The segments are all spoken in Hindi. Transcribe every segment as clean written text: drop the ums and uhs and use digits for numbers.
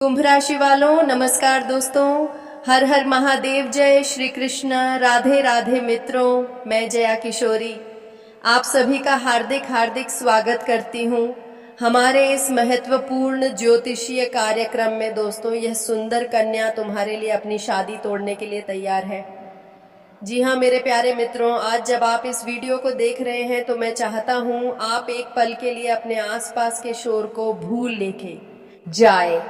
कुंभ राशि वालों नमस्कार दोस्तों। हर हर महादेव, जय श्री कृष्ण, राधे राधे मित्रों। मैं जया किशोरी आप सभी का हार्दिक हार्दिक स्वागत करती हूँ हमारे इस महत्वपूर्ण ज्योतिषीय कार्यक्रम में। दोस्तों, यह सुंदर कन्या तुम्हारे लिए अपनी शादी तोड़ने के लिए तैयार है। जी हाँ मेरे प्यारे मित्रों, आज जब आप इस वीडियो को देख रहे हैं तो मैं चाहता हूँ आप एक पल के लिए अपने आसपास के शोर को भूल लेके जाए,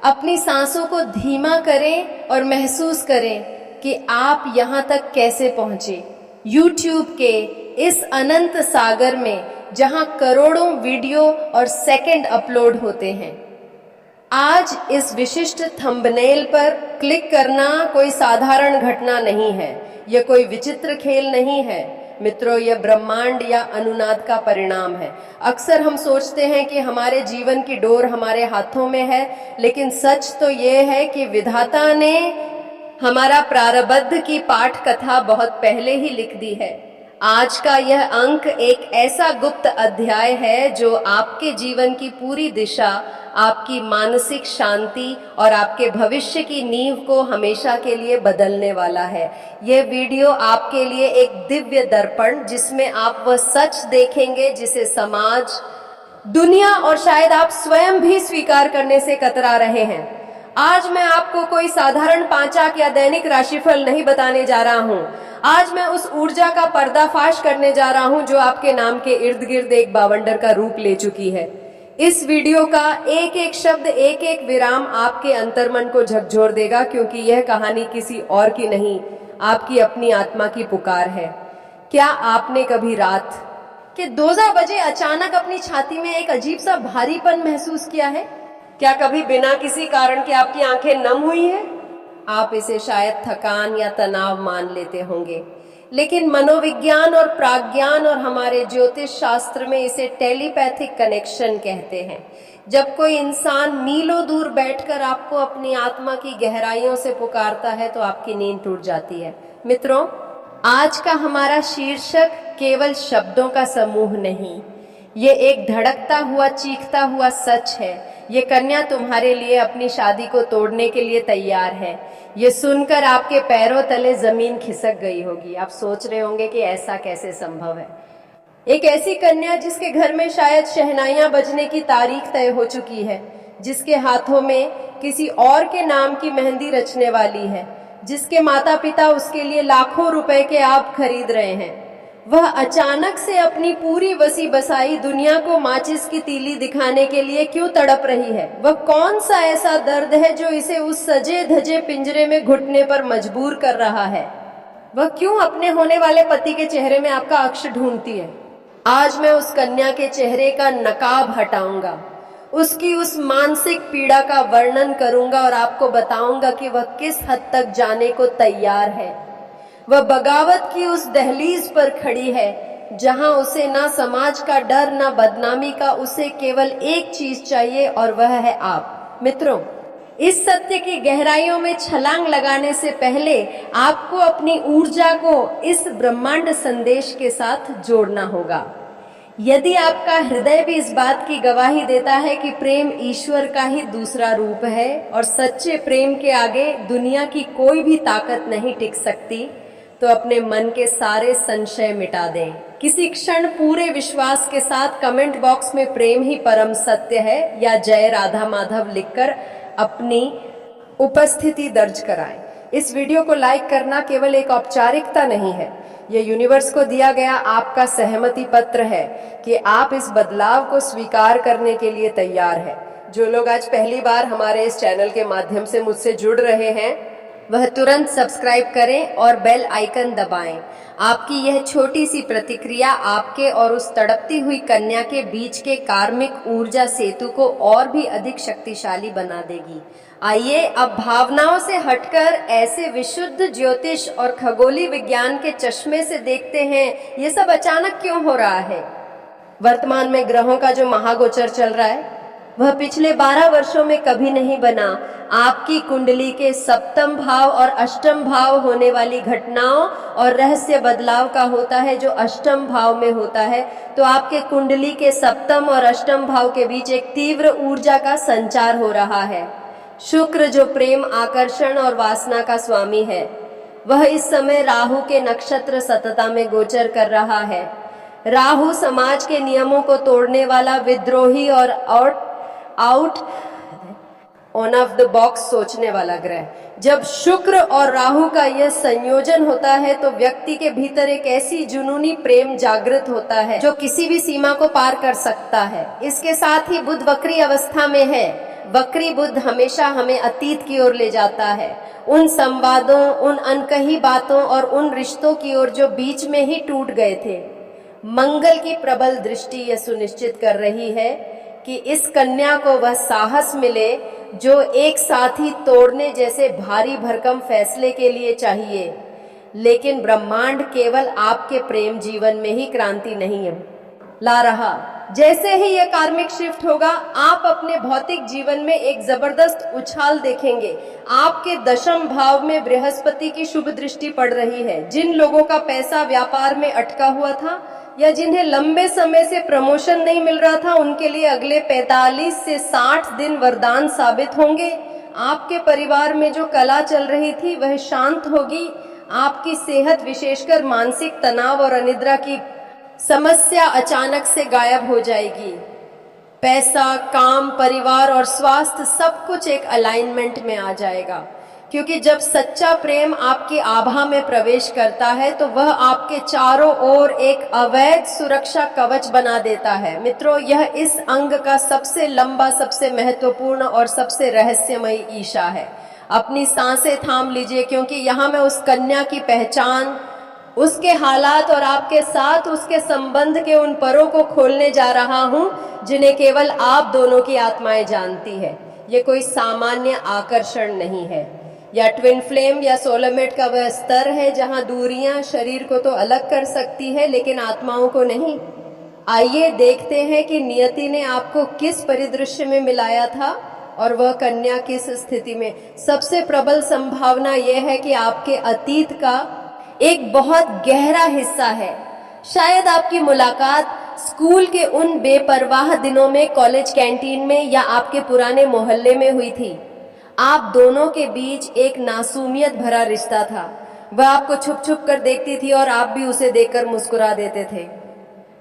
अपनी सांसों को धीमा करें और महसूस करें कि आप यहाँ तक कैसे पहुँचे। YouTube के इस अनंत सागर में जहाँ करोड़ों वीडियो और सेकंड अपलोड होते हैं, आज इस विशिष्ट थंबनेल पर क्लिक करना कोई साधारण घटना नहीं है। यह कोई विचित्र खेल नहीं है मित्रों, यह ब्रह्मांड या अनुनाद का परिणाम है। अक्सर हम सोचते हैं कि हमारे जीवन की डोर हमारे हाथों में है, लेकिन सच तो यह है कि विधाता ने हमारा प्रारब्ध की पाठ कथा बहुत पहले ही लिख दी है। आज का यह अंक एक ऐसा गुप्त अध्याय है जो आपके जीवन की पूरी दिशा, आपकी मानसिक शांति और आपके भविष्य की नींव को हमेशा के लिए बदलने वाला है। यह वीडियो आपके लिए एक दिव्य दर्पण, जिसमें आप वह सच देखेंगे जिसे समाज, दुनिया और शायद आप स्वयं भी स्वीकार करने से कतरा रहे हैं। आज मैं आपको कोई साधारण पांचाक या दैनिक राशिफल नहीं बताने जा रहा हूं। आज मैं उस ऊर्जा का पर्दाफाश करने जा रहा हूं जो आपके नाम के इर्द गिर्द एक बावंडर का रूप ले चुकी है। इस वीडियो का एक एक शब्द, एक एक विराम आपके अंतर्मन को झकझोर देगा, क्योंकि यह कहानी किसी और की नहीं, आपकी अपनी आत्मा की पुकार है। क्या आपने कभी रात के 2 बजे अचानक अपनी छाती में एक अजीब सा भारीपन महसूस किया है? क्या कभी बिना किसी कारण के आपकी आंखें नम हुई हैं? आप इसे शायद थकान या तनाव मान लेते होंगे, लेकिन मनोविज्ञान और प्राज्ञान और हमारे ज्योतिष शास्त्र में इसे टेलीपैथिक कनेक्शन कहते हैं। जब कोई इंसान मीलों दूर बैठकर आपको अपनी आत्मा की गहराइयों से पुकारता है तो आपकी नींद टूट जाती है। मित्रों, आज का हमारा शीर्षक केवल शब्दों का समूह नहीं, ये एक धड़कता हुआ, चीखता हुआ सच है। ये कन्या तुम्हारे लिए अपनी शादी को तोड़ने के लिए तैयार है। ये सुनकर आपके पैरों तले जमीन खिसक गई होगी। आप सोच रहे होंगे कि ऐसा कैसे संभव है। एक ऐसी कन्या जिसके घर में शायद शहनाइयां बजने की तारीख तय हो चुकी है, जिसके हाथों में किसी और के नाम की मेहंदी रचने वाली है, जिसके माता पिता उसके लिए लाखों रुपए के आप खरीद रहे हैं। वह अचानक से अपनी पूरी बसी बसाई दुनिया को माचिस की तीली दिखाने के लिए क्यों तड़प रही है? वह कौन सा ऐसा दर्द है जो इसे उस सजे धजे पिंजरे में घुटने पर मजबूर कर रहा है? वह क्यों अपने होने वाले पति के चेहरे में आपका अक्ष ढूंढती है? आज मैं उस कन्या के चेहरे का नकाब हटाऊंगा, उसकी उस मानसिक पीड़ा का वर्णन करूंगा और आपको बताऊंगा कि वह किस हद तक जाने को तैयार है। वह बगावत की उस दहलीज पर खड़ी है जहां उसे ना समाज का डर, ना बदनामी का, उसे केवल एक चीज चाहिए और वह है आप। मित्रों, इस सत्य की गहराइयों में छलांग लगाने से पहले आपको अपनी ऊर्जा को इस ब्रह्मांड संदेश के साथ जोड़ना होगा। यदि आपका हृदय भी इस बात की गवाही देता है कि प्रेम ईश्वर का ही दूसरा रूप है और सच्चे प्रेम के आगे दुनिया की कोई भी ताकत नहीं टिक सकती, तो अपने मन के सारे संशय मिटा दें। किसी क्षण पूरे विश्वास के साथ कमेंट बॉक्स में प्रेम ही परम सत्य है या जय राधा माधव लिखकर अपनी उपस्थिति दर्ज कराएं। इस वीडियो को लाइक करना केवल एक औपचारिकता नहीं है, यह यूनिवर्स को दिया गया आपका सहमति पत्र है कि आप इस बदलाव को स्वीकार करने के लिए तैयार हैं। जो लोग आज पहली बार हमारे इस चैनल के माध्यम से मुझसे जुड़ रहे हैं, वह तुरंत सब्सक्राइब करें और बेल आइकन दबाएं। आपकी यह छोटी सी प्रतिक्रिया आपके और उस तड़पती हुई कन्या के बीच के कार्मिक ऊर्जा सेतु को और भी अधिक शक्तिशाली बना देगी। आइए अब भावनाओं से हटकर ऐसे विशुद्ध ज्योतिष और खगोलीय विज्ञान के चश्मे से देखते हैं, ये सब अचानक क्यों हो रहा है। वर्तमान में ग्रहों का जो महागोचर चल रहा है, वह पिछले 12 वर्षों में कभी नहीं बना। आपकी कुंडली के सप्तम भाव और अष्टम भाव होने वाली घटनाओं और रहस्य बदलाव का होता है जो अष्टम भाव में होता है। तो आपके कुंडली के सप्तम और अष्टम भाव के बीच एक तीव्र ऊर्जा का संचार हो रहा है। शुक्र जो प्रेम, आकर्षण और वासना का स्वामी है, वह इस समय राहु के नक्षत्र सतता में गोचर कर रहा है। राहु समाज के नियमों को तोड़ने वाला, विद्रोही और out on off the box सोचने वाला ग्रह। जब शुक्र और राहु का यह संयोजन होता है तो व्यक्ति के भीतर एक ऐसी जुनूनी प्रेम जागृत होता है जो किसी भी सीमा को पार कर सकता है। इसके साथ ही बुध वक्री अवस्था में है। वक्री बुध हमेशा हमें अतीत की ओर ले जाता है, उन संवादों, उन अनकही बातों और उन रिश्तों की ओर जो बीच में ही टूट गए थे। मंगल की प्रबल दृष्टि यह सुनिश्चित कर रही है कि इस कन्या को वह साहस मिले जो एक साथ ही तोड़ने जैसे भारी भरकम फैसले के लिए चाहिए। लेकिन ब्रह्मांड केवल आपके प्रेम जीवन में ही क्रांति नहीं है ला रहा। जैसे ही यह कार्मिक शिफ्ट होगा, आप अपने भौतिक जीवन में एक जबरदस्त उछाल देखेंगे। आपके दशम भाव में बृहस्पति की शुभ दृष्टि पड़ रही है। जिन लोगों का पैसा व्यापार में अटका हुआ था या जिन्हें लंबे समय से प्रमोशन नहीं मिल रहा था, उनके लिए अगले 45 से 60 दिन वरदान साबित होंगे। आपके परिवार में जो कला चल रही थी वह शांत होगी। आपकी सेहत, विशेषकर मानसिक तनाव और अनिद्रा की समस्या अचानक से गायब हो जाएगी। पैसा, काम, परिवार और स्वास्थ्य सब कुछ एक अलाइनमेंट में आ जाएगा, क्योंकि जब सच्चा प्रेम आपकी आभा में प्रवेश करता है तो वह आपके चारों ओर एक अवैध सुरक्षा कवच बना देता है। मित्रों, यह इस अंग का सबसे लंबा, सबसे महत्वपूर्ण और सबसे रहस्यमयी ईशा है। अपनी सांसें थाम लीजिए, क्योंकि यहाँ मैं उस कन्या की पहचान, उसके हालात और आपके साथ उसके संबंध के उन परों को खोलने जा रहा हूँ जिन्हें केवल आप दोनों की आत्माएं जानती है। ये कोई सामान्य आकर्षण नहीं है या ट्विन फ्लेम या सोलमेट का वह स्तर है जहां दूरियां शरीर को तो अलग कर सकती है लेकिन आत्माओं को नहीं। आइए देखते हैं कि नियति ने आपको किस परिदृश्य में मिलाया था और वह कन्या किस स्थिति में। सबसे प्रबल संभावना यह है कि आपके अतीत का एक बहुत गहरा हिस्सा है। शायद आपकी मुलाकात स्कूल के उन बेपरवाह दिनों में कॉलेज कैंटीन में या आपके पुराने मोहल्ले में हुई थी। आप दोनों के बीच एक नासूमियत भरा रिश्ता था। वह आपको छुप छुप कर देखती थी और आप भी उसे देखकर मुस्कुरा देते थे।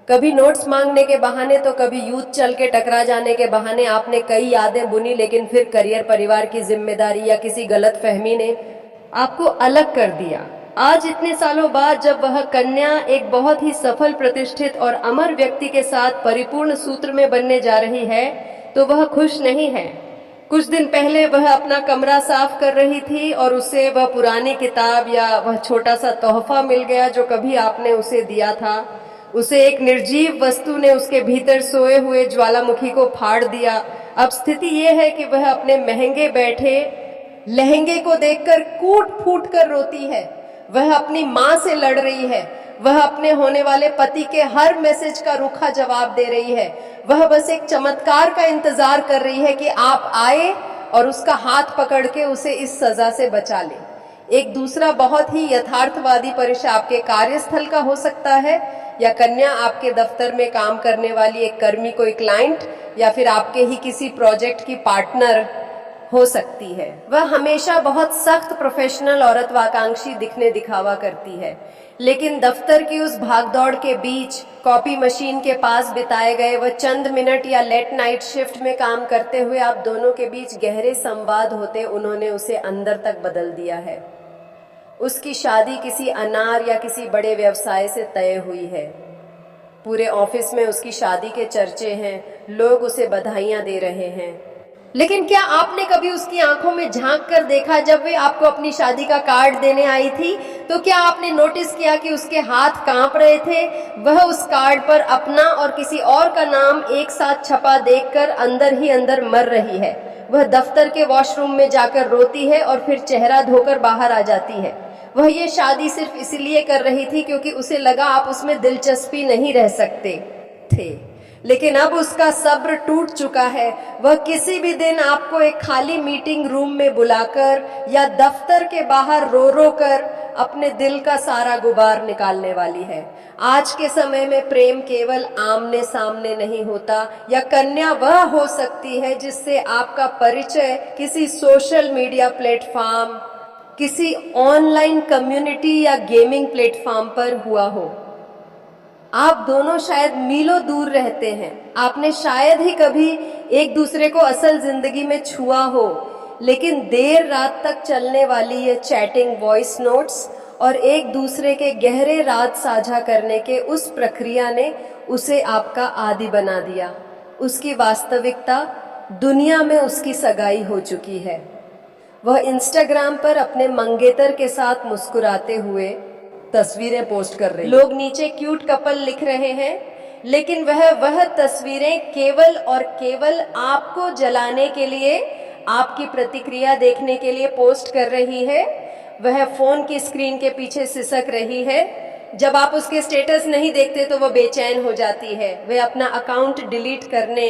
कभी नोट्स मांगने के बहाने तो कभी यूथ चल के टकरा जाने के बहाने आपने कई यादें बुनी, लेकिन फिर करियर, परिवार की जिम्मेदारी या किसी गलत फहमी ने आपको अलग कर दिया। आज इतने सालों बाद जब वह कन्या एक बहुत ही सफल, प्रतिष्ठित और अमर व्यक्ति के साथ परिपूर्ण सूत्र में बनने जा रही है तो वह खुश नहीं है। कुछ दिन पहले वह अपना कमरा साफ कर रही थी और उसे वह पुरानी किताब या वह छोटा सा तोहफा मिल गया जो कभी आपने उसे दिया था। उसे एक निर्जीव वस्तु ने उसके भीतर सोए हुए ज्वालामुखी को फाड़ दिया। अब स्थिति यह है कि वह अपने महंगे बैठे लहंगे को देखकर कूट फूट कर रोती है। वह अपनी माँ से लड़ रही है। वह अपने होने वाले पति के हर मैसेज का रूखा जवाब दे रही है। वह बस एक चमत्कार का इंतजार कर रही है कि आप आए और उसका हाथ पकड़ के उसे इस सजा से बचा ले। एक दूसरा बहुत ही यथार्थवादी परिदृश्य आपके कार्यस्थल का हो सकता है, या कन्या आपके दफ्तर में काम करने वाली एक कर्मी, कोई क्लाइंट, या फिर आपके ही किसी प्रोजेक्ट की पार्टनर हो सकती है। वह हमेशा बहुत सख्त प्रोफेशनल औरत वाकांक्षी दिखने दिखावा करती है, लेकिन दफ्तर की उस भागदौड़ के बीच कॉपी मशीन के पास बिताए गए वह चंद मिनट या लेट नाइट शिफ्ट में काम करते हुए आप दोनों के बीच गहरे संवाद होते उन्होंने उसे अंदर तक बदल दिया है। उसकी शादी किसी अनार या किसी बड़े व्यवसाय से तय हुई है। पूरे ऑफिस में उसकी शादी के चर्चे हैं, लोग उसे बधाइयां दे रहे हैं। लेकिन क्या आपने कभी उसकी आंखों में झांक कर देखा? जब वे आपको अपनी शादी का कार्ड देने आई थी तो क्या आपने नोटिस किया कि उसके हाथ कांप रहे थे? वह उस कार्ड पर अपना और किसी और का नाम एक साथ छपा देखकर अंदर ही अंदर मर रही है। वह दफ्तर के वॉशरूम में जाकर रोती है और फिर चेहरा धोकर बाहर आ जाती है। वह ये शादी सिर्फ इसलिए कर रही थी क्योंकि उसे लगा आप उसमें दिलचस्पी नहीं रह सकते थे। लेकिन अब उसका सब्र टूट चुका है। वह किसी भी दिन आपको एक खाली मीटिंग रूम में बुलाकर या दफ्तर के बाहर रो रो कर अपने दिल का सारा गुबार निकालने वाली है। आज के समय में प्रेम केवल आमने सामने नहीं होता, या कन्या वह हो सकती है जिससे आपका परिचय किसी सोशल मीडिया प्लेटफॉर्म, किसी ऑनलाइन कम्युनिटी या गेमिंग प्लेटफॉर्म पर हुआ हो। आप दोनों शायद मीलों दूर रहते हैं, आपने शायद ही कभी एक दूसरे को असल जिंदगी में छुआ हो, लेकिन देर रात तक चलने वाली ये चैटिंग, वॉइस नोट्स और एक दूसरे के गहरे राज साझा करने के उस प्रक्रिया ने उसे आपका आदी बना दिया। उसकी वास्तविकता, दुनिया में उसकी सगाई हो चुकी है। वह इंस्टाग्राम पर अपने मंगेतर के साथ मुस्कुराते हुए तस्वीरें पोस्ट कर रहे हैं। लोग नीचे क्यूट कपल लिख रहे हैं, लेकिन वह तस्वीरें केवल और केवल आपको जलाने के लिए, आपकी प्रतिक्रिया देखने के लिए पोस्ट कर रही है। वह फोन की स्क्रीन के पीछे सिसक रही है। जब आप उसके स्टेटस नहीं देखते तो वह बेचैन हो जाती है। वह अपना अकाउंट डिलीट करने,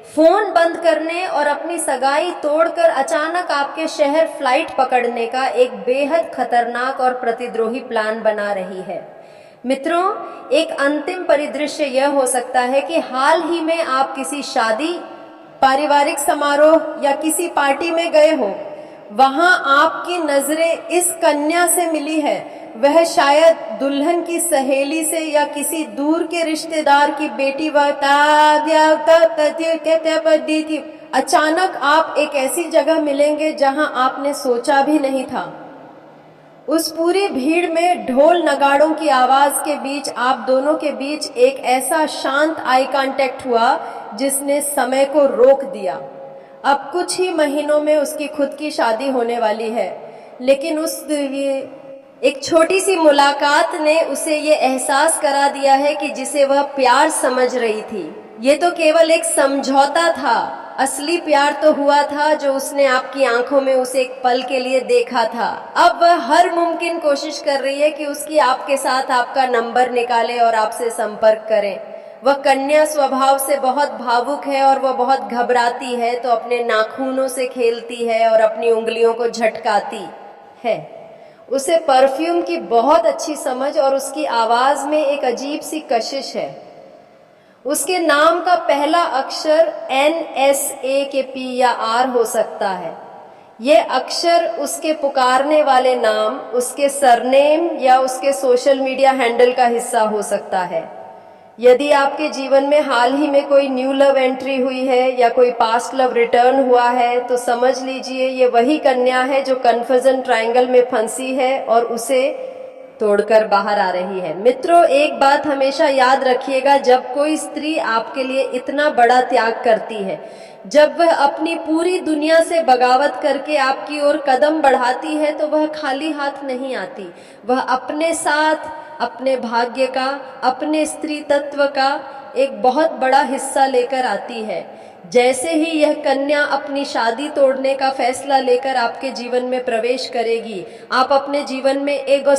फोन बंद करने और अपनी सगाई तोड़कर अचानक आपके शहर फ्लाइट पकड़ने का एक बेहद खतरनाक और प्रतिद्रोही प्लान बना रही है। मित्रों, एक अंतिम परिदृश्य यह हो सकता है कि हाल ही में आप किसी शादी, पारिवारिक समारोह या किसी पार्टी में गए हो। वहां आपकी नजरें इस कन्या से मिली है। वह शायद दुल्हन की सहेली से या किसी दूर के रिश्तेदार की बेटी थी। अचानक आप एक ऐसी जगह मिलेंगे जहां आपने सोचा भी नहीं था। उस पूरी भीड़ में ढोल नगाड़ों की आवाज के बीच आप दोनों के बीच एक ऐसा शांत आई कांटेक्ट हुआ जिसने समय को रोक दिया। अब कुछ ही महीनों में उसकी खुद की शादी होने वाली है, लेकिन एक छोटी सी मुलाकात ने उसे ये एहसास करा दिया है कि जिसे वह प्यार समझ रही थी, ये तो केवल एक समझौता था। असली प्यार तो हुआ था जो उसने आपकी आंखों में उसे एक पल के लिए देखा था। अब वह हर मुमकिन कोशिश कर रही है कि उसकी आपके साथ आपका नंबर निकाले और आपसे संपर्क करें। वह कन्या स्वभाव से बहुत भावुक है और वह बहुत घबराती है, तो अपने नाखूनों से खेलती है और अपनी उंगलियों को झटकाती है। उसे परफ्यूम की बहुत अच्छी समझ और उसकी आवाज में एक अजीब सी कशिश है। उसके नाम का पहला अक्षर NSA के P या R हो सकता है। ये अक्षर उसके पुकारने वाले नाम, उसके सरनेम या उसके सोशल मीडिया हैंडल का हिस्सा हो सकता है। यदि आपके जीवन में हाल ही में कोई न्यू लव एंट्री हुई है या कोई पास्ट लव रिटर्न हुआ है, तो समझ लीजिए ये वही कन्या है जो कन्फ्यूजन ट्रायंगल में फंसी है और उसे तोड़कर बाहर आ रही है। मित्रों, एक बात हमेशा याद रखिएगा, जब कोई स्त्री आपके लिए इतना बड़ा त्याग करती है, जब वह अपनी पूरी दुनिया से बगावत करके आपकी ओर कदम बढ़ाती है, तो वह खाली हाथ नहीं आती। वह अपने साथ अपने भाग्य का, अपने स्त्री तत्व का एक बहुत बड़ा हिस्सा लेकर आती है। जैसे ही यह कन्या अपनी शादी तोड़ने का फैसला लेकर आपके जीवन में प्रवेश करेगी, आप अपने जीवन में एक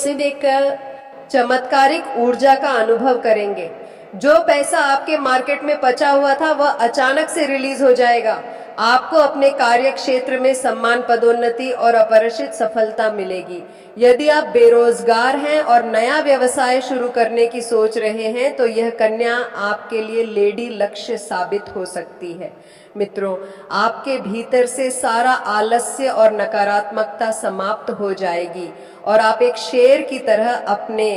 चमत्कारिक ऊर्जा का अनुभव करेंगे। जो पैसा आपके मार्केट में बचा हुआ था वह अचानक से रिलीज हो जाएगा। आपको अपने कार्य क्षेत्र में सम्मान, पदोन्नति और अपरिचित सफलता मिलेगी। यदि आप बेरोजगार हैं और नया व्यवसाय शुरू करने की सोच रहे हैं, तो यह कन्या आपके लिए लेडी लक्ष्य साबित हो सकती है। मित्रों, आपके भीतर से सारा आलस्य और नकारात्मकता समाप्त हो जाएगी और आप एक शेर की तरह अपने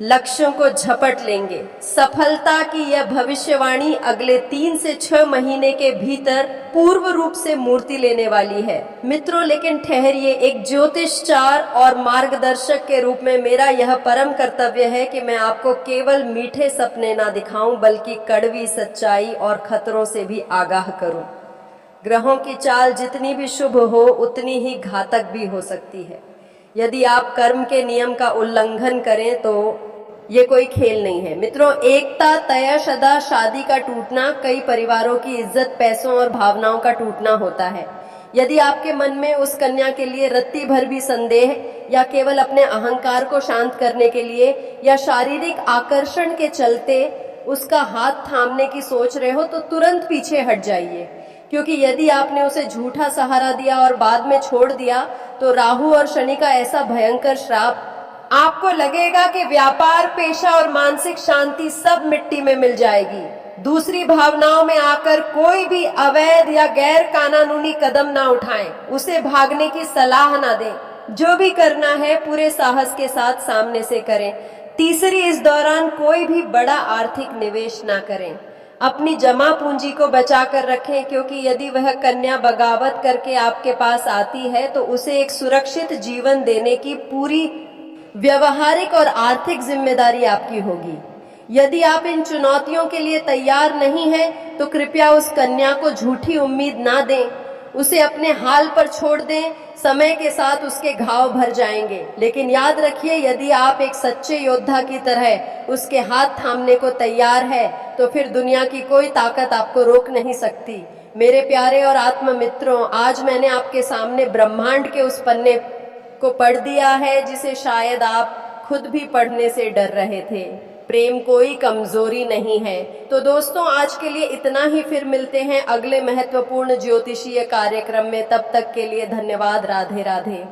लक्ष्यों को झपट लेंगे। सफलता की यह भविष्यवाणी अगले 3 से 6 महीने के भीतर पूर्व रूप से मूर्ति लेने वाली है। मित्रों, लेकिन ठहरिए, एक ज्योतिषचार और मार्गदर्शक के रूप में मेरा यह परम कर्तव्य है कि मैं आपको केवल मीठे सपने ना दिखाऊं, बल्कि कड़वी सच्चाई और खतरों से भी आगाह करूं। ग्रहों की चाल जितनी भी शुभ हो, उतनी ही घातक भी हो सकती है। यदि आप कर्म के नियम का उल्लंघन करें तो ये कोई खेल नहीं है। मित्रों, एकता, तयशदा, शादी का टूटना कई परिवारों की इज्जत, पैसों और भावनाओं का टूटना होता है। यदि आपके मन में उस कन्या के लिए रत्ती भर भी संदेह या केवल अपने अहंकार को शांत करने के लिए या शारीरिक आकर्षण के चलते उसका हाथ थामने की सोच रहे हो, तो तुरंत पीछे हट जाइए, क्योंकि यदि आपने उसे झूठा सहारा दिया और बाद में छोड़ दिया, तो राहु और शनि का ऐसा भयंकर श्राप आपको लगेगा कि व्यापार, पेशा और मानसिक शांति सब मिट्टी में मिल जाएगी। दूसरी भावनाओं में आकर कोई भी अवैध या गैर कानूनी कदम ना उठाएं, उसे भागने की सलाह ना दें। जो भी करना है पूरे साहस के साथ सामने से करें। तीसरी, इस दौरान कोई भी बड़ा आर्थिक निवेश ना करें। अपनी जमा पूंजी को बचा कर रखें, क्योंकि यदि वह कन्या बगावत करके आपके पास आती है तो उसे एक सुरक्षित जीवन देने की पूरी व्यवहारिक और आर्थिक जिम्मेदारी आपकी होगी। यदि आप इन चुनौतियों के लिए तैयार नहीं हैं तो कृपया उस कन्या को झूठी उम्मीद ना दें, उसे अपने हाल पर छोड़ दें। समय के साथ उसके घाव भर जाएंगे, लेकिन याद रखिए, यदि आप एक सच्चे योद्धा की तरह उसके हाथ थामने को तैयार है तो फिर दुनिया की कोई ताकत आपको रोक नहीं सकती। मेरे प्यारे और आत्म मित्रों, आज मैंने आपके सामने ब्रह्मांड के उस पन्ने को पढ़ दिया है जिसे शायद आप खुद भी पढ़ने से डर रहे थे। प्रेम कोई कमजोरी नहीं है। तो दोस्तों, आज के लिए इतना ही। फिर मिलते हैं अगले महत्वपूर्ण ज्योतिषीय कार्यक्रम में। तब तक के लिए धन्यवाद। राधे राधे।